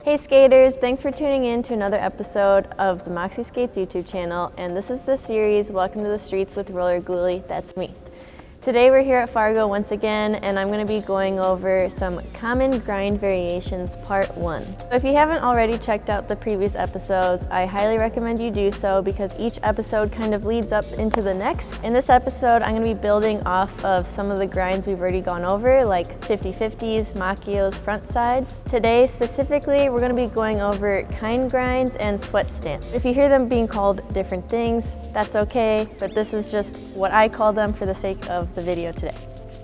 Hey skaters, thanks for tuning in to another episode of the Moxi Skates YouTube channel, and this is the series Welcome to the Streets with Roller Ghoulie. That's me. Today we're here at Fargo once again, and I'm going to be going over some common grind variations part 1. So if you haven't already checked out the previous episodes, I highly recommend you do so because each episode kind of leads up into the next. In this episode, I'm going to be building off of some of the grinds we've already gone over, like 50-50s, macchios, front sides. Today specifically, we're going to be going over kind grinds and sweat stance. If you hear them being called different things, that's okay, but this is just what I call them for the sake of the video today.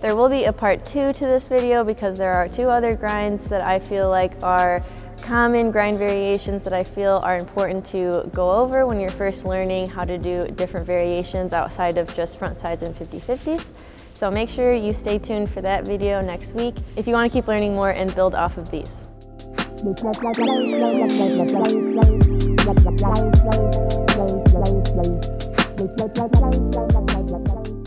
There will be a part 2 to this video because there are 2 other grinds that I feel like are common grind variations that I feel are important to go over when you're first learning how to do different variations outside of just front sides and 50-50s. So make sure you stay tuned for that video next week if you want to keep learning more and build off of these.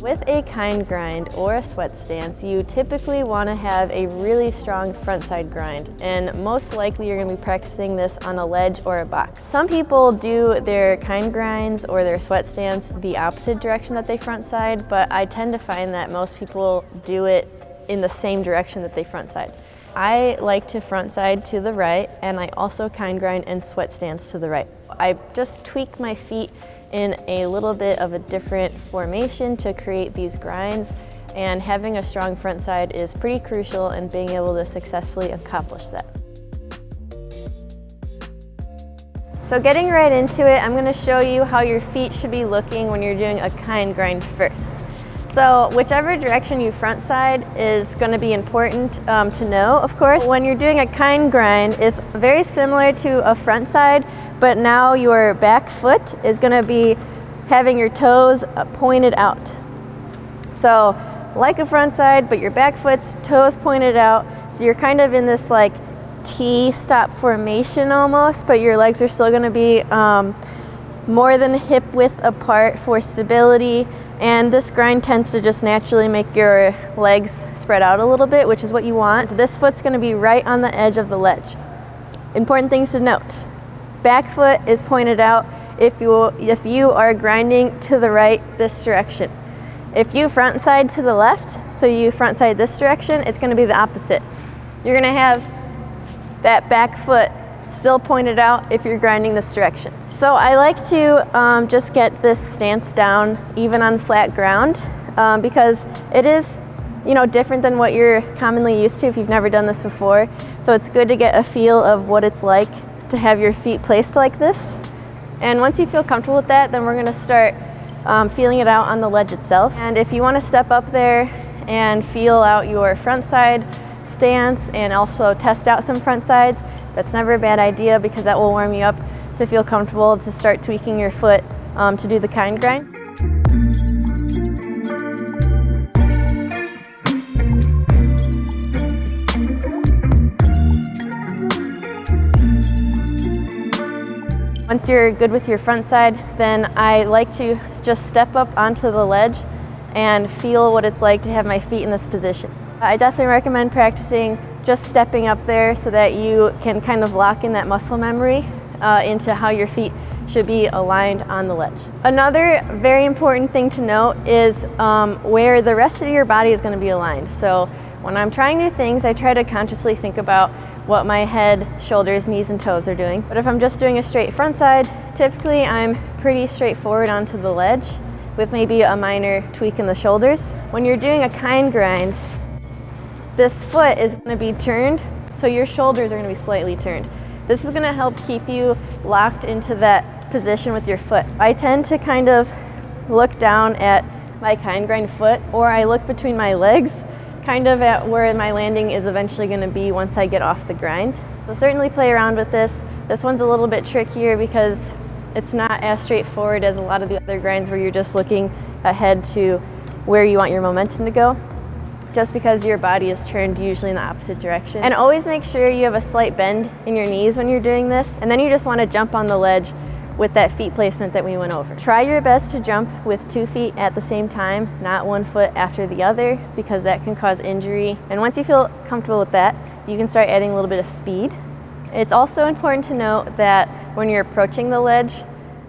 With a kind grind or a sweat stance, you typically want to have a really strong front side grind, and most likely you're going to be practicing this on a ledge or a box. Some people do their kind grinds or their sweat stance the opposite direction that they front side, but I tend to find that most people do it in the same direction that they front side. I like to front side to the right, and I also kind grind and sweat stance to the right. I just tweak my feet in a little bit of a different formation to create these grinds, and having a strong front side is pretty crucial in being able to successfully accomplish that. So getting right into it, I'm going to show you how your feet should be looking when you're doing a kind grind first. So whichever direction you front side is going to be important to know, of course. When you're doing a kind grind, it's very similar to a front side, but now your back foot is going to be having your toes pointed out. So like a front side, but your back foot's toes pointed out. So you're kind of in this like T-stop formation almost, but your legs are still going to be more than hip width apart for stability. And this grind tends to just naturally make your legs spread out a little bit, which is what you want. This foot's going to be right on the edge of the ledge. Important things to note. Back foot is pointed out if you are grinding to the right this direction. If you front side to the left, so you front side this direction, it's going to be the opposite. You're going to have that back foot still pointed out if you're grinding this direction. So I like to just get this stance down even on flat ground because it is, different than what you're commonly used to if you've never done this before. So it's good to get a feel of what it's like to have your feet placed like this. And once you feel comfortable with that, then we're going to start feeling it out on the ledge itself. And if you want to step up there and feel out your front side stance and also test out some front sides, that's never a bad idea because that will warm you up to feel comfortable to start tweaking your foot to do the kind grind. Once you're good with your front side, then I like to just step up onto the ledge and feel what it's like to have my feet in this position. I definitely recommend practicing just stepping up there so that you can kind of lock in that muscle memory into how your feet should be aligned on the ledge. Another very important thing to note is where the rest of your body is going to be aligned. So when I'm trying new things, I try to consciously think about what my head, shoulders, knees, and toes are doing. But if I'm just doing a straight front side, typically I'm pretty straightforward onto the ledge with maybe a minor tweak in the shoulders. When you're doing a kind grind, this foot is going to be turned, so your shoulders are going to be slightly turned. This is going to help keep you locked into that position with your foot. I tend to kind of look down at my kind grind foot, or I look between my legs, kind of at where my landing is eventually going to be once I get off the grind. So certainly play around with this. This one's a little bit trickier because it's not as straightforward as a lot of the other grinds where you're just looking ahead to where you want your momentum to go, just because your body is turned usually in the opposite direction. And always make sure you have a slight bend in your knees when you're doing this, and then you just want to jump on the ledge with that feet placement that we went over. Try your best to jump with 2 feet at the same time, not 1 foot after the other, because that can cause injury. And once you feel comfortable with that, you can start adding a little bit of speed It's also important to note that when you're approaching the ledge,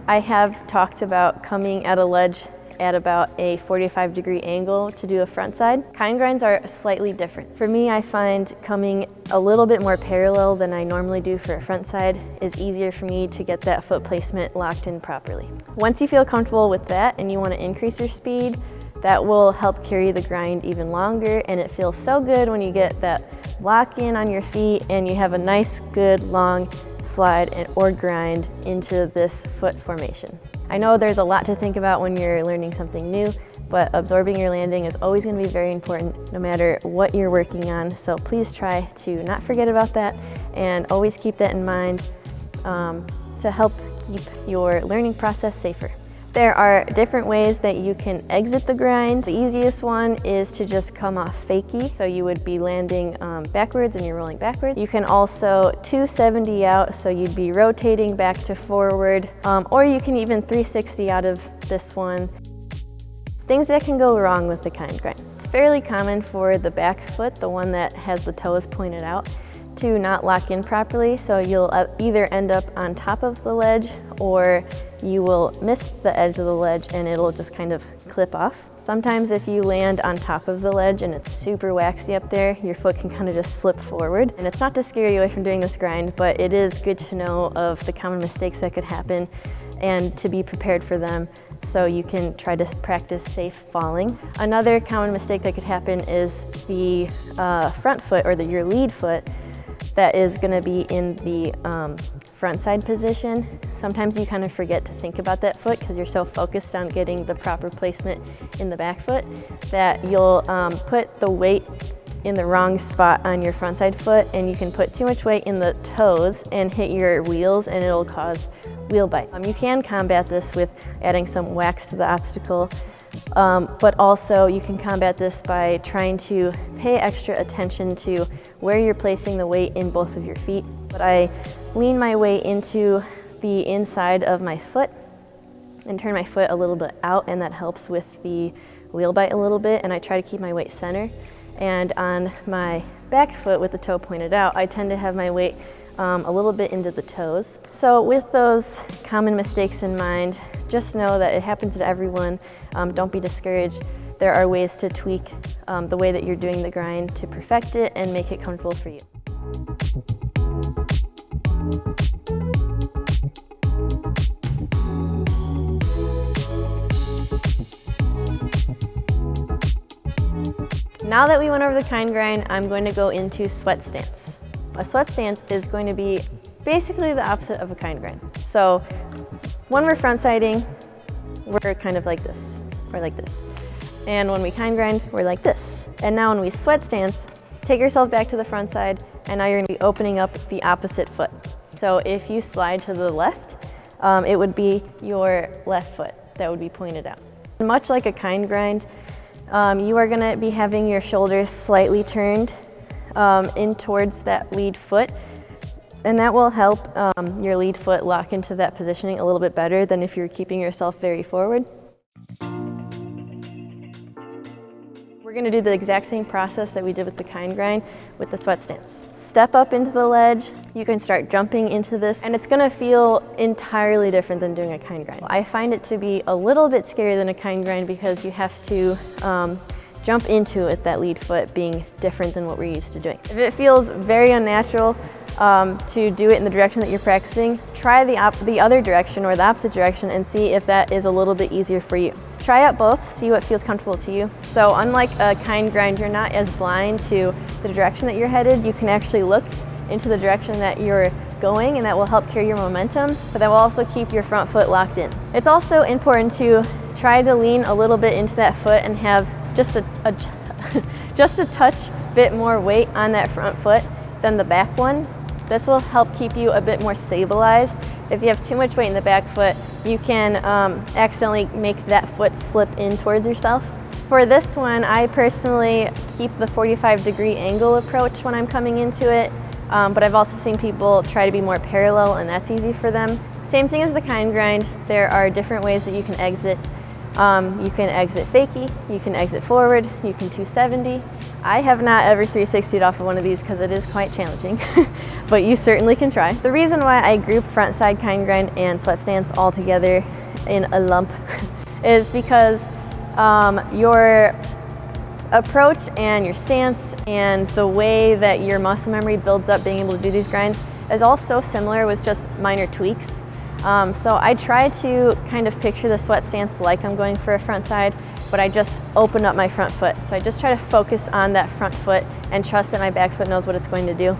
I have talked about coming at a ledge at about a 45-degree angle to do a front side. Kind grinds are slightly different. For me, I find coming a little bit more parallel than I normally do for a front side is easier for me to get that foot placement locked in properly. Once you feel comfortable with that and you want to increase your speed, that will help carry the grind even longer, and it feels so good when you get that lock in on your feet and you have a nice, good, long slide or grind into this foot formation. I know there's a lot to think about when you're learning something new, but absorbing your landing is always going to be very important no matter what you're working on. So please try to not forget about that and always keep that in mind to help keep your learning process safer. There are different ways that you can exit the grind. The easiest one is to just come off fakie. So you would be landing backwards and you're rolling backwards. You can also 270 out, so you'd be rotating back to forward, or you can even 360 out of this one. Things that can go wrong with the kind grind. It's fairly common for the back foot, the one that has the toes pointed out, to not lock in properly, so you'll either end up on top of the ledge or you will miss the edge of the ledge and it'll just kind of clip off. Sometimes if you land on top of the ledge and it's super waxy up there, your foot can kind of just slip forward. And it's not to scare you away from doing this grind, but it is good to know of the common mistakes that could happen and to be prepared for them so you can try to practice safe falling. Another common mistake that could happen is the front foot or your lead foot that is going to be in the front side position. Sometimes you kind of forget to think about that foot because you're so focused on getting the proper placement in the back foot that you'll put the weight in the wrong spot on your front side foot, and you can put too much weight in the toes and hit your wheels and it'll cause wheel bite. You can combat this with adding some wax to the obstacle, but also you can combat this by trying to pay extra attention to where you're placing the weight in both of your feet. But I lean my weight into the inside of my foot and turn my foot a little bit out, and that helps with the wheel bite a little bit, and I try to keep my weight center. And on my back foot with the toe pointed out, I tend to have my weight a little bit into the toes. So with those common mistakes in mind, just know that it happens to everyone. Don't be discouraged. There are ways to tweak the way that you're doing the grind to perfect it and make it comfortable for you. Now that we went over the kind grind, I'm going to go into sweat stance. A sweat stance is going to be basically the opposite of a kind grind. So when we're front siding, we're kind of like this, or like this. And when we kind grind, we're like this. And now when we sweat stance, take yourself back to the front side, and now you're gonna be opening up the opposite foot. So if you slide to the left, it would be your left foot that would be pointed out. Much like a kind grind, you are gonna be having your shoulders slightly turned in towards that lead foot, and that will help your lead foot lock into that positioning a little bit better than if you're keeping yourself very forward. We're gonna do the exact same process that we did with the kind grind with the sweat stance. Step up into the ledge, you can start jumping into this, and it's gonna feel entirely different than doing a kind grind. I find it to be a little bit scarier than a kind grind because you have to jump into it, that lead foot being different than what we're used to doing. If it feels very unnatural to do it in the direction that you're practicing, try the other direction or the opposite direction and see if that is a little bit easier for you. Try out both, see what feels comfortable to you. So unlike a kind grind, you're not as blind to the direction that you're headed. You can actually look into the direction that you're going, and that will help carry your momentum, but that will also keep your front foot locked in. It's also important to try to lean a little bit into that foot and have just a touch bit more weight on that front foot than the back one. This will help keep you a bit more stabilized. If you have too much weight in the back foot, you can accidentally make that foot slip in towards yourself. For this one, I personally keep the 45-degree angle approach when I'm coming into it, but I've also seen people try to be more parallel, and that's easy for them. Same thing as the kind grind, there are different ways that you can exit. You can exit fakie, you can exit forward, you can 270. I have not ever 360'd off of one of these because it is quite challenging, but you certainly can try. The reason why I group frontside kind grind and sweat stance all together in a lump is because your approach and your stance and the way that your muscle memory builds up being able to do these grinds is all so similar with just minor tweaks. So I try to kind of picture the sweat stance like I'm going for a front side, but I just open up my front foot. So I just try to focus on that front foot and trust that my back foot knows what it's going to do.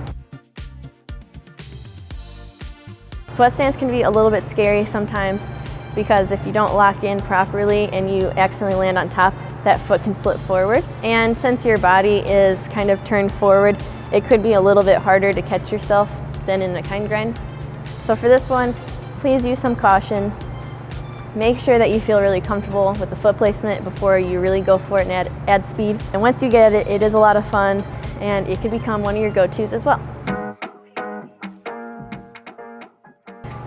Sweat stance can be a little bit scary sometimes because if you don't lock in properly and you accidentally land on top, that foot can slip forward. And since your body is kind of turned forward, it could be a little bit harder to catch yourself than in a kind grind. So for this one, please use some caution. Make sure that you feel really comfortable with the foot placement before you really go for it and add speed. And once you get it, it is a lot of fun and it could become one of your go-tos as well.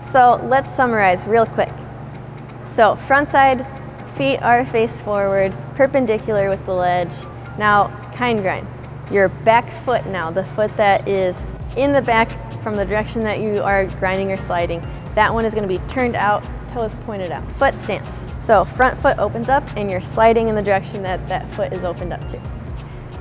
So let's summarize real quick. So front side, feet are face forward, perpendicular with the ledge. Now kind grind, your back foot now, the foot that is in the back from the direction that you are grinding or sliding, that one is going to be turned out, toes pointed out. Sweat stance. So front foot opens up and you're sliding in the direction that that foot is opened up to.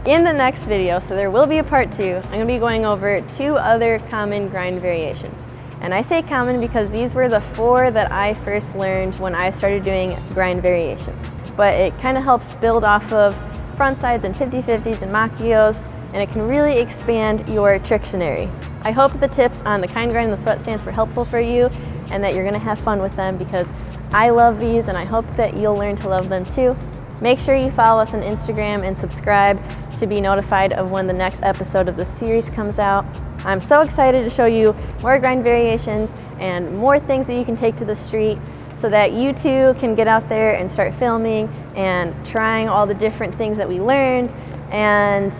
In the next video, so there will be a part 2, I'm going to be going over 2 other common grind variations. And I say common because these were the 4 that I first learned when I started doing grind variations. But it kind of helps build off of front sides and 50-50s and Moxios, and it can really expand your trictionary. I hope the tips on the kind grind and the sweat stance were helpful for you and that you're going to have fun with them because I love these and I hope that you'll learn to love them too. Make sure you follow us on Instagram and subscribe to be notified of when the next episode of the series comes out. I'm so excited to show you more grind variations and more things that you can take to the street so that you too can get out there and start filming and trying all the different things that we learned and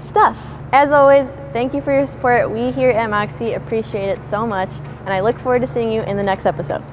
stuff. As always, thank you for your support. We here at Moxi appreciate it so much, and I look forward to seeing you in the next episode.